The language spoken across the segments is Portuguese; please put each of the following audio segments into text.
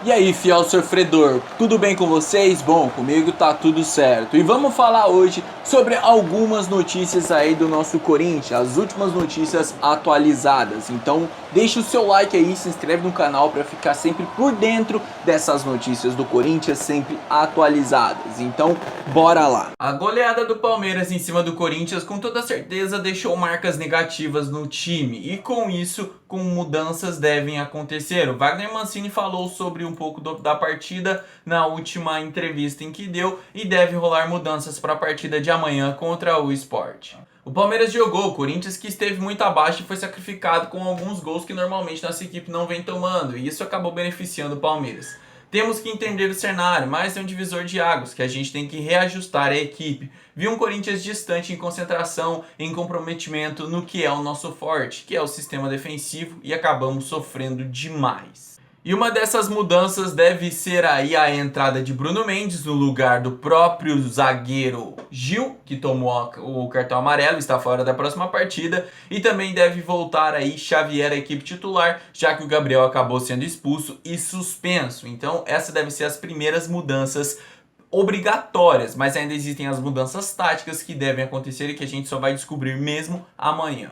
E aí, fiel sofredor, tudo bem com vocês? Bom, comigo tá tudo certo. E vamos falar hoje sobre algumas notícias aí do nosso Corinthians, as últimas notícias atualizadas. Então, deixa o seu like aí, se inscreve no canal para ficar sempre por dentro dessas notícias do Corinthians, sempre atualizadas. Então, bora lá. A goleada do Palmeiras em cima do Corinthians com toda certeza deixou marcas negativas no time e com isso, com mudanças devem acontecer. O Wagner Mancini falou sobre um pouco da partida na última entrevista em que deu e deve rolar mudanças para a partida de amanhã contra o Sport. O Palmeiras jogou, o Corinthians que esteve muito abaixo e foi sacrificado com alguns gols que normalmente nossa equipe não vem tomando, e isso acabou beneficiando o Palmeiras. Temos que entender o cenário, mas é um divisor de águas que a gente tem que reajustar a equipe. Vi um Corinthians distante em concentração, em comprometimento no que é o nosso forte, que é o sistema defensivo, e acabamos sofrendo demais. E uma dessas mudanças deve ser aí a entrada de Bruno Mendes no lugar do próprio zagueiro Gil, que tomou o cartão amarelo, está fora da próxima partida, e também deve voltar aí Xavier à equipe titular, já que o Gabriel acabou sendo expulso e suspenso. Então, essas devem ser as primeiras mudanças obrigatórias, mas ainda existem as mudanças táticas que devem acontecer e que a gente só vai descobrir mesmo amanhã.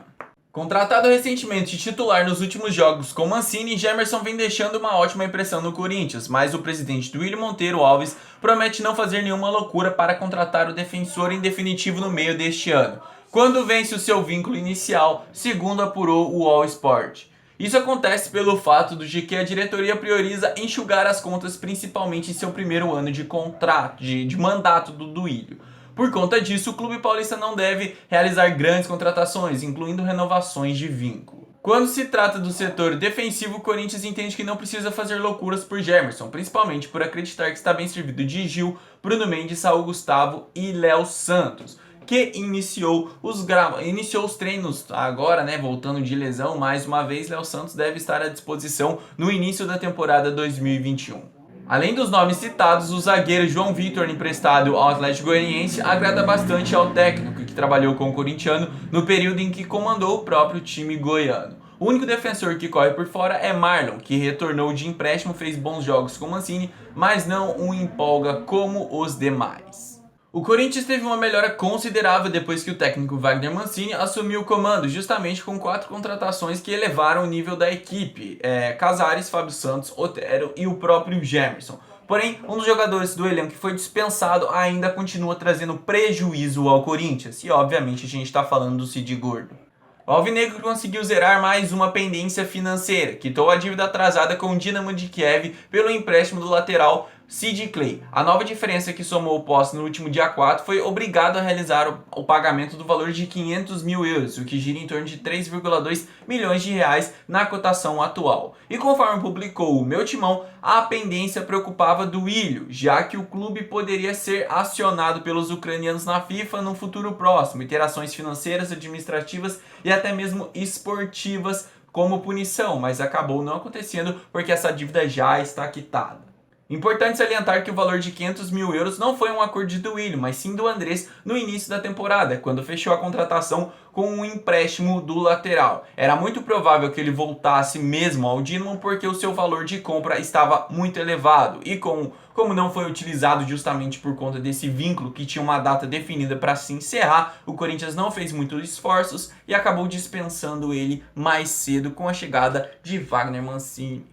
Contratado recentemente titular nos últimos jogos com Mancini, Gemerson vem deixando uma ótima impressão no Corinthians, mas o presidente Duílio Monteiro Alves promete não fazer nenhuma loucura para contratar o defensor em definitivo no meio deste ano, quando vence o seu vínculo inicial, segundo apurou o All Sport. Isso acontece pelo fato de que a diretoria prioriza enxugar as contas principalmente em seu primeiro ano de contrato, de mandato do Duílio. Por conta disso, o clube paulista não deve realizar grandes contratações, incluindo renovações de vínculo. Quando se trata do setor defensivo, o Corinthians entende que não precisa fazer loucuras por Gemerson, principalmente por acreditar que está bem servido de Gil, Bruno Mendes, Saul Gustavo e Léo Santos, que iniciou os treinos agora, voltando de lesão mais uma vez. Léo Santos deve estar à disposição no início da temporada 2021. Além dos nomes citados, o zagueiro João Vitor, emprestado ao Atlético Goianiense, agrada bastante ao técnico que trabalhou com o corintiano no período em que comandou o próprio time goiano. O único defensor que corre por fora é Marlon, que retornou de empréstimo, fez bons jogos com Mancini, mas não o empolga como os demais. O Corinthians teve uma melhora considerável depois que o técnico Wagner Mancini assumiu o comando, justamente com 4 contratações que elevaram o nível da equipe: Casares, Fábio Santos, Otero e o próprio Gemerson. Porém, um dos jogadores do elenco que foi dispensado ainda continua trazendo prejuízo ao Corinthians, e obviamente a gente está falando do Cid Gordo. O Alvinegro conseguiu zerar mais uma pendência financeira, quitou a dívida atrasada com o Dinamo de Kiev pelo empréstimo do lateral Sid Clay. A nova diferença que somou o posse no último dia 4 foi obrigado a realizar o pagamento do valor de 500 mil euros, o que gira em torno de 3,2 milhões de reais na cotação atual. E conforme publicou o Meu Timão, a pendência preocupava Duílio, já que o clube poderia ser acionado pelos ucranianos na FIFA no futuro próximo e ter ações financeiras, administrativas e até mesmo esportivas como punição, mas acabou não acontecendo porque essa dívida já está quitada. Importante salientar que o valor de 500 mil euros não foi um acordo de Duílio, mas sim do Andrés no início da temporada, quando fechou a contratação com um empréstimo do lateral. Era muito provável que ele voltasse mesmo ao Dinamo porque o seu valor de compra estava muito elevado e como não foi utilizado justamente por conta desse vínculo que tinha uma data definida para se encerrar, o Corinthians não fez muitos esforços e acabou dispensando ele mais cedo com a chegada de Wagner Mancini.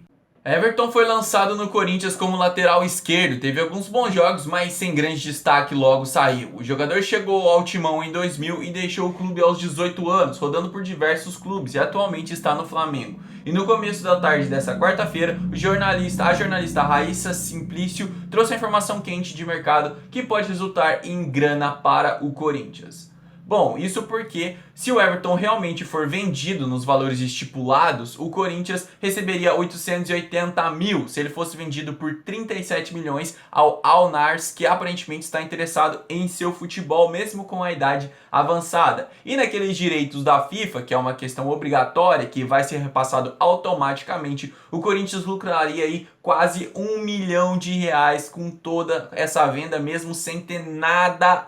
Everton foi lançado no Corinthians como lateral esquerdo, teve alguns bons jogos, mas sem grande destaque logo saiu. O jogador chegou ao Timão em 2000 e deixou o clube aos 18 anos, rodando por diversos clubes e atualmente está no Flamengo. E no começo da tarde dessa quarta-feira, a jornalista Raíssa Simplício trouxe a informação quente de mercado que pode resultar em grana para o Corinthians. Bom, isso porque se o Everton realmente for vendido nos valores estipulados, o Corinthians receberia 880 mil se ele fosse vendido por 37 milhões ao Al Nassr, que aparentemente está interessado em seu futebol, mesmo com a idade avançada. E naqueles direitos da FIFA, que é uma questão obrigatória, que vai ser repassado automaticamente, o Corinthians lucraria aí quase R$1 milhão com toda essa venda, mesmo sem ter nada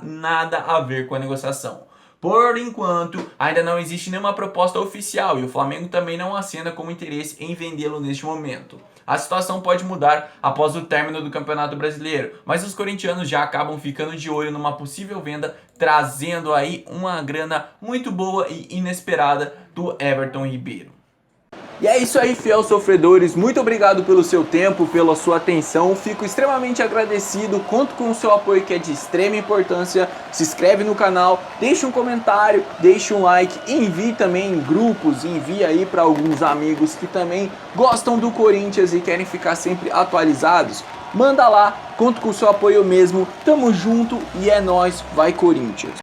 a ver com a negociação. Por enquanto, ainda não existe nenhuma proposta oficial e o Flamengo também não acena como interesse em vendê-lo neste momento. A situação pode mudar após o término do Campeonato Brasileiro, mas os corintianos já acabam ficando de olho numa possível venda, trazendo aí uma grana muito boa e inesperada do Everton Ribeiro. E é isso aí, fiel sofredores, muito obrigado pelo seu tempo, pela sua atenção, fico extremamente agradecido, conto com o seu apoio que é de extrema importância, se inscreve no canal, deixa um comentário, deixa um like, envie também em grupos, envie aí para alguns amigos que também gostam do Corinthians e querem ficar sempre atualizados, manda lá, conto com o seu apoio mesmo, tamo junto e é nóis, vai Corinthians!